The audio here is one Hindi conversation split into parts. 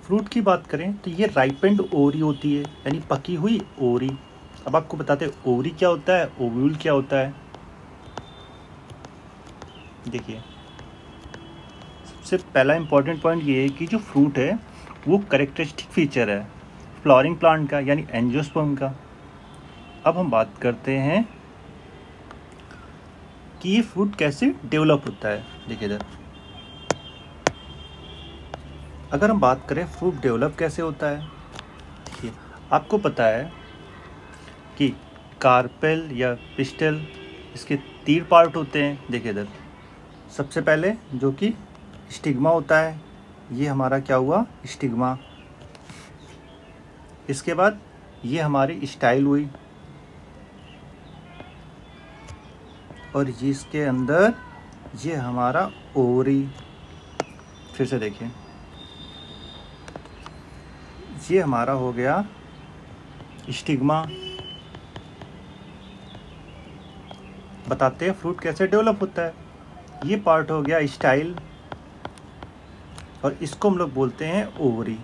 फ्रूट की बात करें तो ये राइपेंड ओवरी होती है, यानी पकी हुई ओवरी। अब आपको बताते हैं ओवरी क्या होता है, ओव्यूल क्या होता है। देखिए, सबसे पहला इंपॉर्टेंट पॉइंट ये है कि जो फ्रूट है वो करेक्टरिस्टिक फीचर है फ्लावरिंग प्लांट का, यानी एंजियोस्पर्म का। अब हम बात करते हैं कि ये फ्रूट कैसे डेवलप होता है। देखिए इधर, अगर हम बात करें फ्रूट डेवलप कैसे होता है, देखिए आपको पता है कि कार्पेल या पिस्टल, इसके 3 पार्ट होते हैं। देखिए इधर, सबसे पहले जो कि स्टिग्मा होता है, ये हमारा क्या हुआ, स्टिग्मा। इसके बाद ये हमारी स्टाइल हुई, और इसके अंदर ये हमारा ओवरी। फिर से देखिए, ये हमारा हो गया स्टिग्मा। बताते हैं फ्रूट कैसे डेवलप होता है। ये पार्ट हो गया स्टाइल, और इसको हम लोग बोलते हैं ओवरी।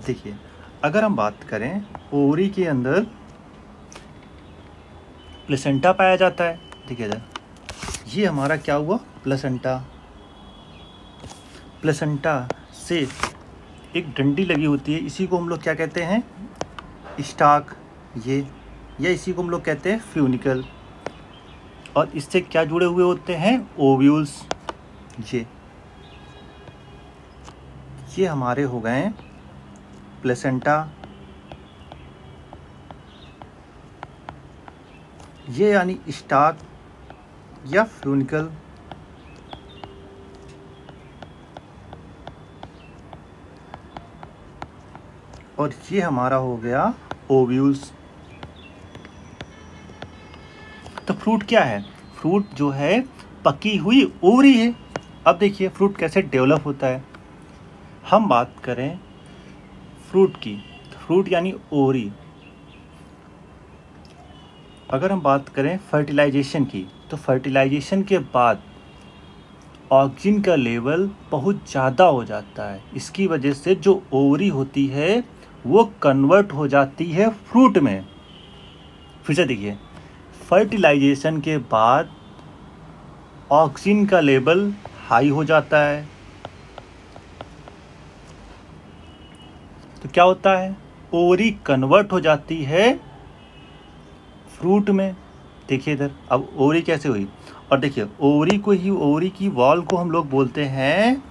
देखिए, अगर हम बात करें ओवरी के अंदर प्लेसेंटा पाया जाता है। देखिए इधर, ये हमारा क्या हुआ, प्लेसेंटा। प्लेसेंटा से एक डंडी लगी होती है, इसी को हम लोग क्या कहते हैं, स्टाक। ये, या इसी को हम लोग कहते हैं फ्यूनिकल। और इससे क्या जुड़े हुए होते हैं, ओव्यूल्स। ये हमारे हो गए प्लेसेंटा। ये यानी स्टाक या फ्यूनिकल। और ये हमारा हो गया ओव्यूल्स। तो फ्रूट क्या है, फ्रूट जो है पकी हुई ओवरी है। अब देखिए फ्रूट कैसे डेवलप होता है। हम बात करें फ्रूट की, फ्रूट यानी ओवरी। अगर हम बात करें फर्टिलाइजेशन की, तो फर्टिलाइजेशन के बाद ऑक्सीजन का लेवल बहुत ज़्यादा हो जाता है। इसकी वजह से जो ओवरी होती है वो कन्वर्ट हो जाती है फ्रूट में। फिर से देखिए, फर्टिलाइजेशन के बाद ऑक्सीजन का लेवल हाई हो जाता है, तो क्या होता है, ओवरी कन्वर्ट हो जाती है फ्रूट में। देखिए इधर, अब ओवरी कैसे हुई। और देखिए ओवरी को ही, ओवरी की वॉल को हम लोग बोलते हैं,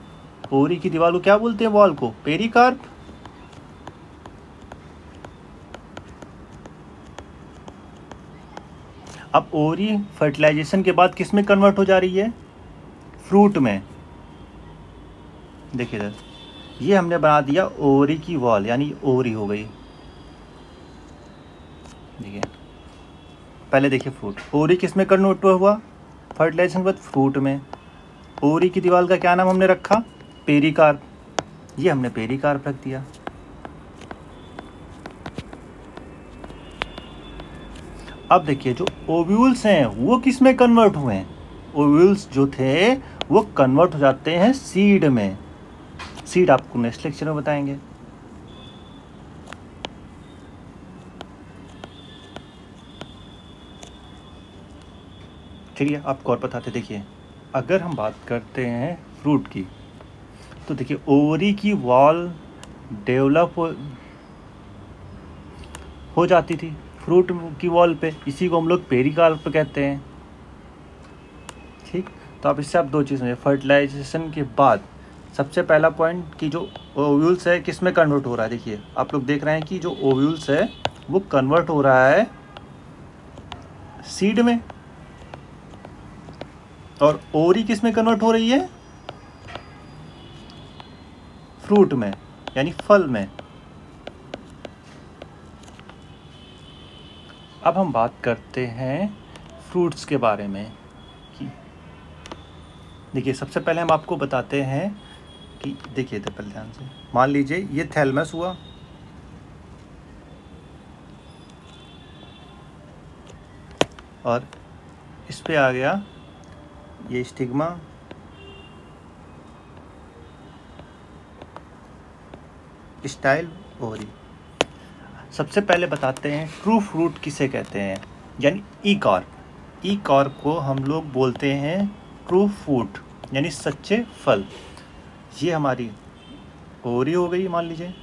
ओवरी की दीवार को क्या बोलते हैं, वॉल को, पेरिकार्प। अब ओवरी फर्टिलाइजेशन के बाद किस में कन्वर्ट हो जा रही है, फ्रूट में। देखिए इधर, ये हमने बना दिया ओवरी की वॉल, यानी ओवरी हो गई। देखिए पहले देखिए फ्रूट, ओवरी किस में कन्वर्ट हुआ, फर्टिलाइजेशन के बाद फ्रूट में। ओवरी की दीवार का क्या नाम हमने रखा, पेरिकार्प। ये हमने पेरिकार्प रख दिया। अब देखिए जो ओव्यूल्स हैं वो किस में कन्वर्ट हुए हैं, ओव्यूल्स जो थे वो कन्वर्ट हो जाते हैं सीड में। सीड आपको नेक्स्ट लेक्चर में बताएंगे। चलिए आपको और बताते। देखिए अगर हम बात करते हैं फ्रूट की, तो देखिए ओवरी की वॉल डेवलप हो जाती थी फ्रूट की वॉल पे, इसी को हम लोग पेरिकार्प कहते हैं। ठीक, तो अब इससे आप 2 चीज़ समझे। फर्टिलाइजेशन के बाद सबसे पहला पॉइंट कि जो ओव्यूल्स है किस में कन्वर्ट हो रहा है। देखिए आप लोग देख रहे हैं कि जो ओव्यूल्स है वो कन्वर्ट हो रहा है सीड में, और ओवरी किस में कन्वर्ट हो रही है, फ्रूट में, यानी फल में। अब हम बात करते हैं फ्रूट्स के बारे में कि देखिए सबसे पहले हम आपको बताते हैं कि देखिए तो पहले ध्यान से मान लीजिए ये थैलमस हुआ, और इस पे आ गया ये स्टिग्मा, स्टाइल ओवरी। सबसे पहले बताते हैं ट्रू फ्रूट किसे कहते हैं, यानी ई कार्प। ई कार्प को हम लोग बोलते हैं ट्रू फ्रूट, यानी सच्चे फल। ये हमारी ओवरी हो गई मान लीजिए,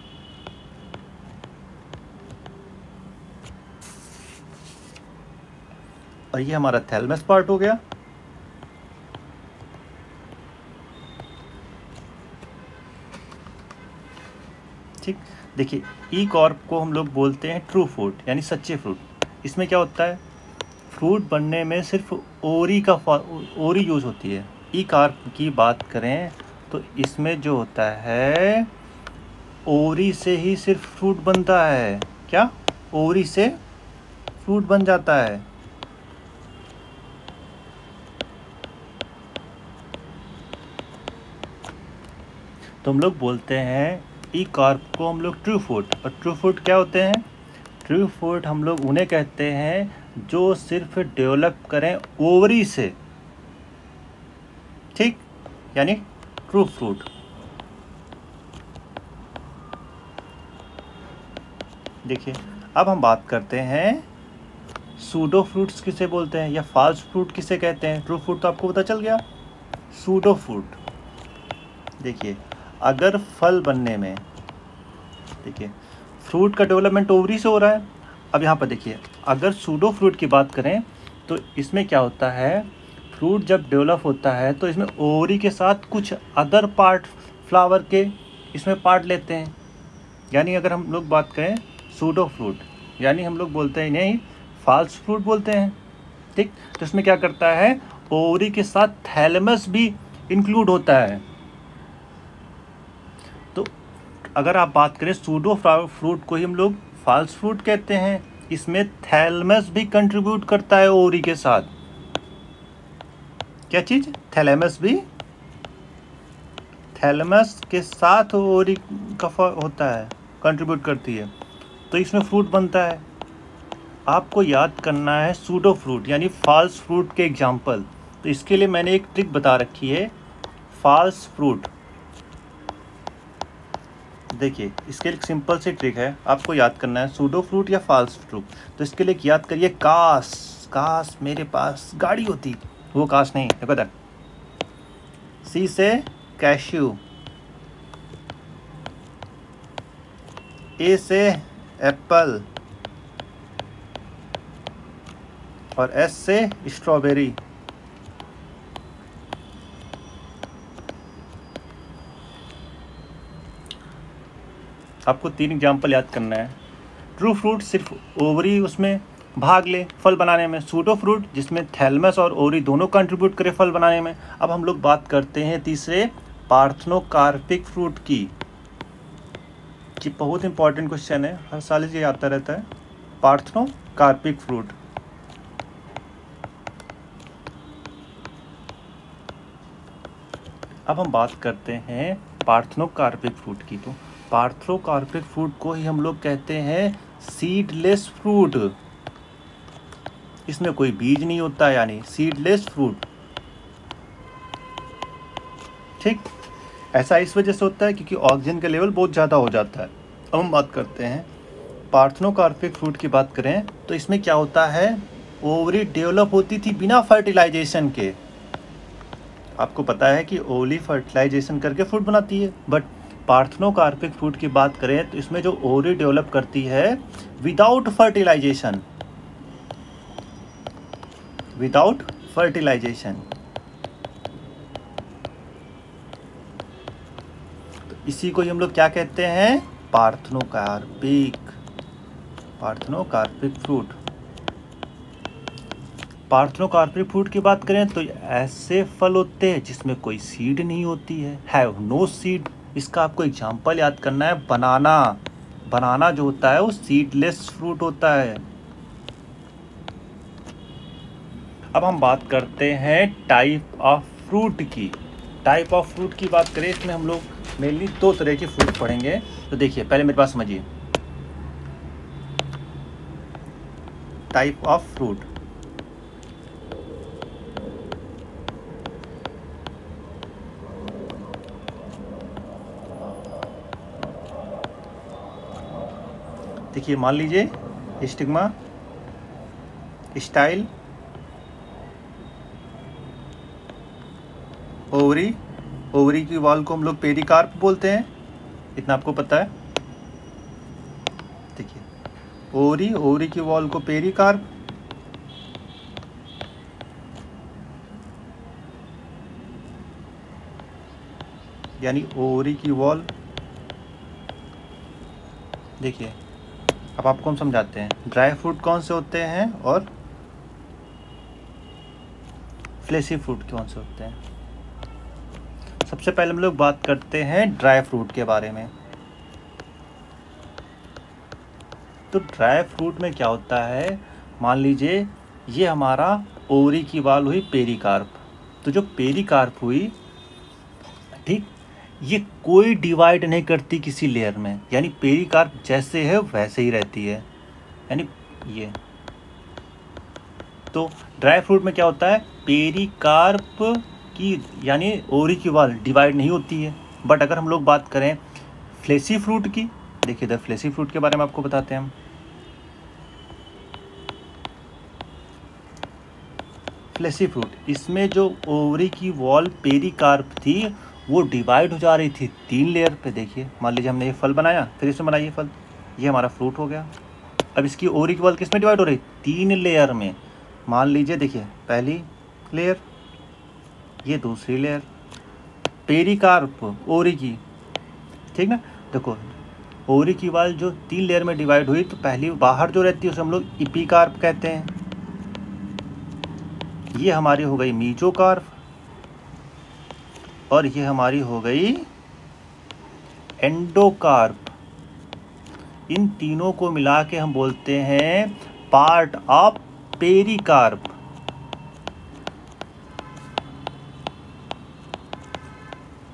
और ये हमारा थैलेमस पार्ट हो गया। ठीक, देखिए ई कॉर्प को हम लोग बोलते हैं ट्रू फ्रूट, यानी सच्चे फ्रूट। इसमें क्या होता है, फ्रूट बनने में सिर्फ ओरी यूज़ होती है। ई कार्प की बात करें तो इसमें जो होता है ओरी से ही सिर्फ फ्रूट बनता है। क्या, ओरी से फ्रूट बन जाता है। तो हम लोग बोलते हैं ई कार्प को हम लोग ट्रू फ्रूट। और ट्रू फ्रूट क्या होते हैं, ट्रू फ्रूट हम लोग उन्हें कहते हैं जो सिर्फ डेवलप करें ओवरी से। ठीक, यानी ट्रू फ्रूट। देखिए अब हम बात करते हैं सूडो फ्रूट्स किसे बोलते हैं या फॉल्स फ्रूट किसे कहते हैं। ट्रू फ्रूट तो आपको पता चल गया। सूडो फ्रूट, देखिए अगर फल बनने में, देखिए फ्रूट का डेवलपमेंट ओवरी से हो रहा है। अब यहाँ पर देखिए अगर सूडो फ्रूट की बात करें तो इसमें क्या होता है, फ्रूट जब डेवलप होता है तो इसमें ओवरी के साथ कुछ अदर पार्ट फ्लावर के इसमें पार्ट लेते हैं। यानी अगर हम लोग बात करें सूडो फ्रूट, यानी हम लोग बोलते हैं नहीं फॉल्स फ्रूट बोलते हैं। ठीक, तो इसमें क्या करता है, ओवरी के साथ थैलेमस भी इंक्लूड होता है। तो अगर आप बात करें सूडो फ्रूट को ही हम लोग फॉल्स फ्रूट कहते हैं। इसमें थैलेमस भी कंट्रीब्यूट करता है ओवरी के साथ। क्या चीज़, थैलेमस भी, थैलेमस के साथ ओवरी का होता है, कंट्रीब्यूट करती है, तो इसमें फ्रूट बनता है। आपको याद करना है सूडो फ्रूट यानी फॉल्स फ्रूट के एग्जाम्पल। तो इसके लिए मैंने एक ट्रिक बता रखी है, फॉल्स फ्रूट। देखिए इसके लिए एक सिंपल सी ट्रिक है, आपको याद करना है सूडो फ्रूट या फॉल्स फ्रूट। तो इसके लिए याद करिए काश, काश मेरे पास गाड़ी होती, वो काश नहीं, देखो तक। सी से कैश्यू, ए से एप्पल, और एस से स्ट्रॉबेरी। आपको 3 एग्जाम्पल याद करना है। ट्रू फ्रूट सिर्फ ओवरी उसमें भाग ले फल बनाने में, सूडो फ्रूट जिसमें थैलेमस और ओवरी दोनों कंट्रीब्यूट करे फल बनाने में। अब हम लोग बात करते हैं तीसरे पार्थेनोकार्पिक फ्रूट की। ये बहुत इंपॉर्टेंट क्वेश्चन है, हर साल ये आता रहता है, पार्थेनोकार्पिक फ्रूट। अब हम बात करते हैं पार्थेनोकार्पिक फ्रूट की। तो पार्थेनोकार्पिक फ्रूट को ही हम लोग कहते हैं सीडलेस फ्रूट। इसमें कोई बीज नहीं होता, यानी सीडलेस फ्रूट। ठीक, ऐसा इस वजह से होता है क्योंकि ऑक्सीजन का लेवल बहुत ज़्यादा हो जाता है। अब हम बात करते हैं पार्थेनोकार्पिक फ्रूट की बात करें तो इसमें क्या होता है, ओवरी डेवलप होती थी बिना फर्टिलाइजेशन के। आपको पता है कि ओवरी फर्टिलाइजेशन करके फ्रूट बनाती है, बट पार्थेनोकार्पिक फ्रूट की बात करें तो इसमें जो ओवरी डेवलप करती है विदाउट फर्टिलाइजेशन, विदाउट फर्टिलाइजेशन। तो इसी को ही हम लोग क्या कहते हैं, parthenocarpic, parthenocarpic fruit. Parthenocarpic fruit की बात करें तो ऐसे फल होते हैं जिसमें कोई सीड नहीं होती है, हैव नो सीड। इसका आपको एग्जांपल याद करना है, बनाना। बनाना जो होता है वो सीडलेस फ्रूट होता है। अब हम बात करते हैं टाइप ऑफ फ्रूट की। टाइप ऑफ फ्रूट की बात करें, इसमें हम लोग मेनली 2 तरह के फ्रूट पढ़ेंगे। तो देखिए पहले मेरे पास समझिए टाइप ऑफ फ्रूट। देखिए मान लीजिए स्टिग्मा, स्टाइल, ओवरी, ओवरी की वॉल को हम लोग पेरिकार्प बोलते हैं, इतना आपको पता है। देखिए ओवरी, ओवरी की वॉल को पेरिकार्प, यानी ओवरी की वॉल। देखिए अब आपको हम समझाते हैं ड्राई फ्रूट कौन से होते हैं और फ्लेशी फ्रूट कौन से होते हैं। सबसे पहले हम लोग बात करते हैं ड्राई फ्रूट के बारे में। तो ड्राई फ्रूट में क्या होता है, मान लीजिए ये हमारा ओवरी की वॉल हुई पेरिकार्प। तो जो पेरिकार्प हुई, ठीक, ये कोई डिवाइड नहीं करती किसी लेयर में, यानी पेरिकार्प जैसे है वैसे ही रहती है, यानी ये। तो ड्राई फ्रूट में क्या होता है, पेरिकार्प की यानी ओवरी की वॉल डिवाइड नहीं होती है। बट अगर हम लोग बात करें फ्लेशी फ्रूट की, देखिए इधर फ्लेशी फ्रूट के बारे में आपको बताते हैं हम। फ्लेशी फ्रूट, इसमें जो ओवरी की वॉल पेरिकार्प थी वो डिवाइड हो जा रही थी 3 लेयर पे। देखिए मान लीजिए हमने ये फल बनाया, फिर इसमें बनाइए फल, ये हमारा फ्रूट हो गया। अब इसकी ओवरी की वॉल किस में डिवाइड हो रही, 3 लेयर में। मान लीजिए देखिए पहली लेयर, ये दूसरी लेयर, पेरिकार्प ओवरी की, ठीक ना। देखो ओवरी की वॉल जो 3 लेयर में डिवाइड हुई, तो पहली बाहर जो रहती है उसे हम लोग इपिकार्प कहते हैं। ये हमारी हो गई मीजोकार्प, और ये हमारी हो गई एंडोकार्प। इन तीनों को मिला के हम बोलते हैं पार्ट ऑफ पेरिकार्प।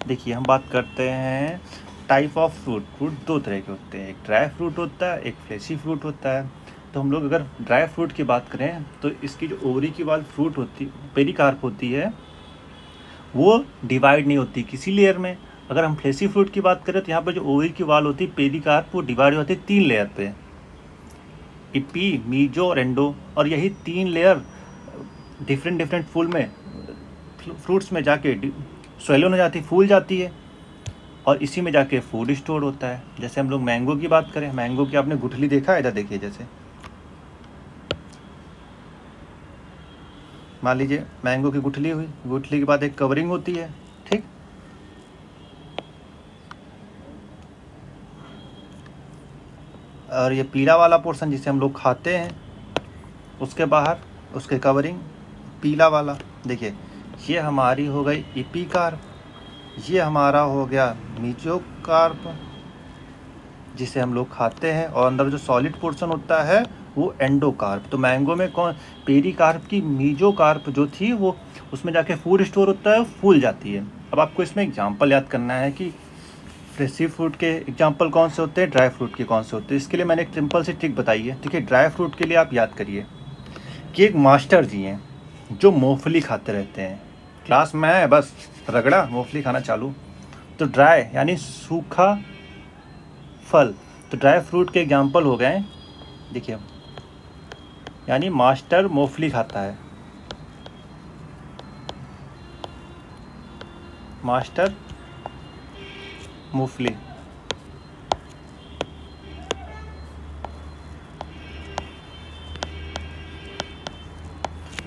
देखिए हम बात करते हैं टाइप ऑफ फ्रूट। फ्रूट 2 तरह के होते हैं, एक ड्राई फ्रूट होता है, एक फ्लेशी फ्रूट होता है। तो हम लोग अगर ड्राई फ्रूट की बात करें तो इसकी जो ओवरी की वॉल फ्रूट होती, पेरिकार्प होती है, वो डिवाइड नहीं होती किसी लेयर में। अगर हम फ्लेशी फ्रूट की बात करें तो यहाँ पर जो ओवरी की वॉल होती है पेरिकार्प, वो डिवाइड होती है 3 लेयर पे, इपी, मीजो और एंडो। और यही 3 लेयर डिफरेंट फूल में, फ्रूट्स में जाके स्वेलन हो जाती है, फूल जाती है, और इसी में जाके फूड स्टोर होता है। जैसे हम लोग मैंगो की बात करें, मैंगो की आपने गुठली देखा है, इधर देखिए, जैसे मान लीजिए मैंगो की गुठली हुई, गुठली के बाद एक कवरिंग होती है, ठीक। और ये पीला वाला पोर्शन जिसे हम लोग खाते हैं, उसके बाहर उसके कवरिंग पीला वाला। देखिए ये हमारी हो गई इपिकार्प, ये हमारा हो गया मीजोकार्प जिसे हम लोग खाते हैं, और अंदर जो सॉलिड पोर्शन होता है वो एंडोकार्प। तो मैंगो में कौन, पेरिकार्प की मीजोकार्प जो थी वो उसमें जाके फूड स्टोर होता है, फूल जाती है। अब आपको इसमें एग्जांपल याद करना है कि फ्रेशी फ्रूट के एग्जांपल कौन से होते हैं, ड्राई फ्रूट के कौन से होते हैं। इसके लिए मैंने एक सिंपल सी ट्रिक बताई है। देखिए ड्राई फ्रूट के लिए आप याद करिए कि एक मास्टर जी हैं जो मूंगफली खाते रहते हैं, क्लास में है बस रगड़ा मूंगफली खाना चालू। तो ड्राई यानी सूखा फल, तो ड्राई फ्रूट के एग्जांपल हो गए, देखिए यानी मास्टर मूंगफली खाता है, मास्टर मूंगफली।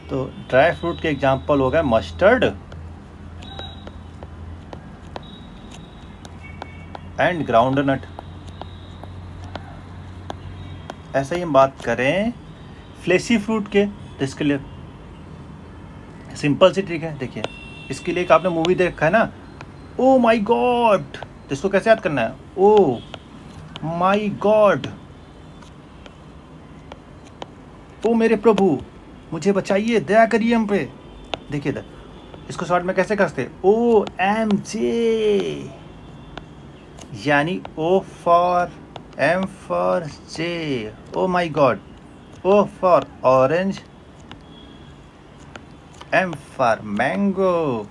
तो ड्राई फ्रूट के एग्जांपल हो गए मस्टर्ड एंड ग्राउंडनट। ऐसे ही हम बात करें फ्लेशी फ्रूट के, तो इसके लिए सिंपल सी ट्रिक है। देखिए इसके लिए एक आपने मूवी देखा है ना, ओ माई गॉड, तो इसको कैसे याद करना है, ओ माई गॉड, ओ मेरे प्रभु मुझे बचाइए, दया करिए हम पे। देखिए इधर इसको शॉर्ट में कैसे करते, ओ एम जे, यानी O for M for J, oh my god. O for orange, M for mango,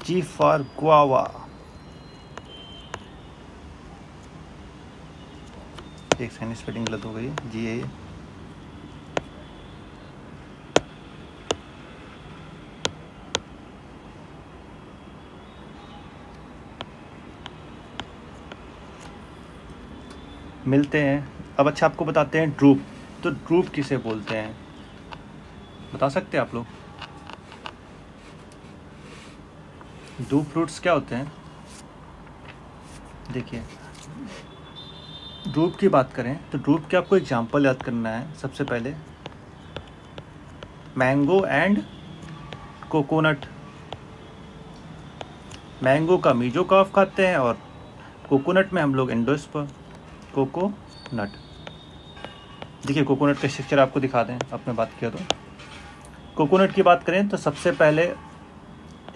G for guava. एक सेकंड, स्पेलिंग गलत हो गई, GA। मिलते हैं। अब अच्छा आपको बताते हैं ड्रूप। तो ड्रूप किसे बोलते हैं, बता सकते हैं आप लोग? ड्रूप फ्रूट्स क्या होते हैं? देखिए, ड्रूप की बात करें तो ड्रूप के आपको एग्जांपल याद करना है। सबसे पहले मैंगो एंड कोकोनट। मैंगो का मीजोकार्प खाते हैं और कोकोनट में हम लोग एंडोस्पर्म। कोकोनट, देखिए कोकोनट का स्ट्रक्चर आपको दिखा दें, आपने बात किया तो। कोकोनट की बात करें तो सबसे पहले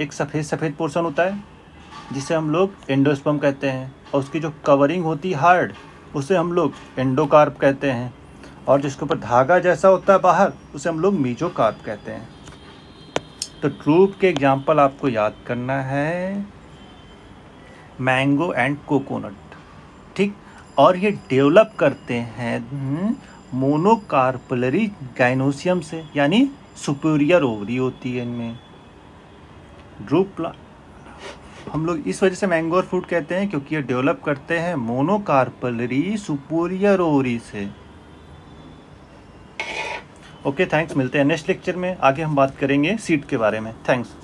एक सफ़ेद पोर्शन होता है जिसे हम लोग एंडोस्पर्म कहते हैं, और उसकी जो कवरिंग होती है हार्ड, उसे हम लोग एंडोकार्प कहते हैं, और जिसके ऊपर धागा जैसा होता है बाहर, उसे हम लोग मीजोकार्प कहते हैं। तो ड्रूप के एग्जाम्पल आपको याद करना है मैंगो एंड कोकोनट, ठीक। और ये डेवलप करते हैं मोनोकार्पलरी गाइनोसियम से, यानी सुपीरियर ओवरी होती है इनमें। ड्रूप हम लोग इस वजह से मैंगो और फ्रूट कहते हैं क्योंकि ये डेवलप करते हैं मोनोकार्पलरी सुपीरियर ओवरी से। Okay, thanks. मिलते हैं नेक्स्ट लेक्चर में। आगे हम बात करेंगे सीड के बारे में। थैंक्स।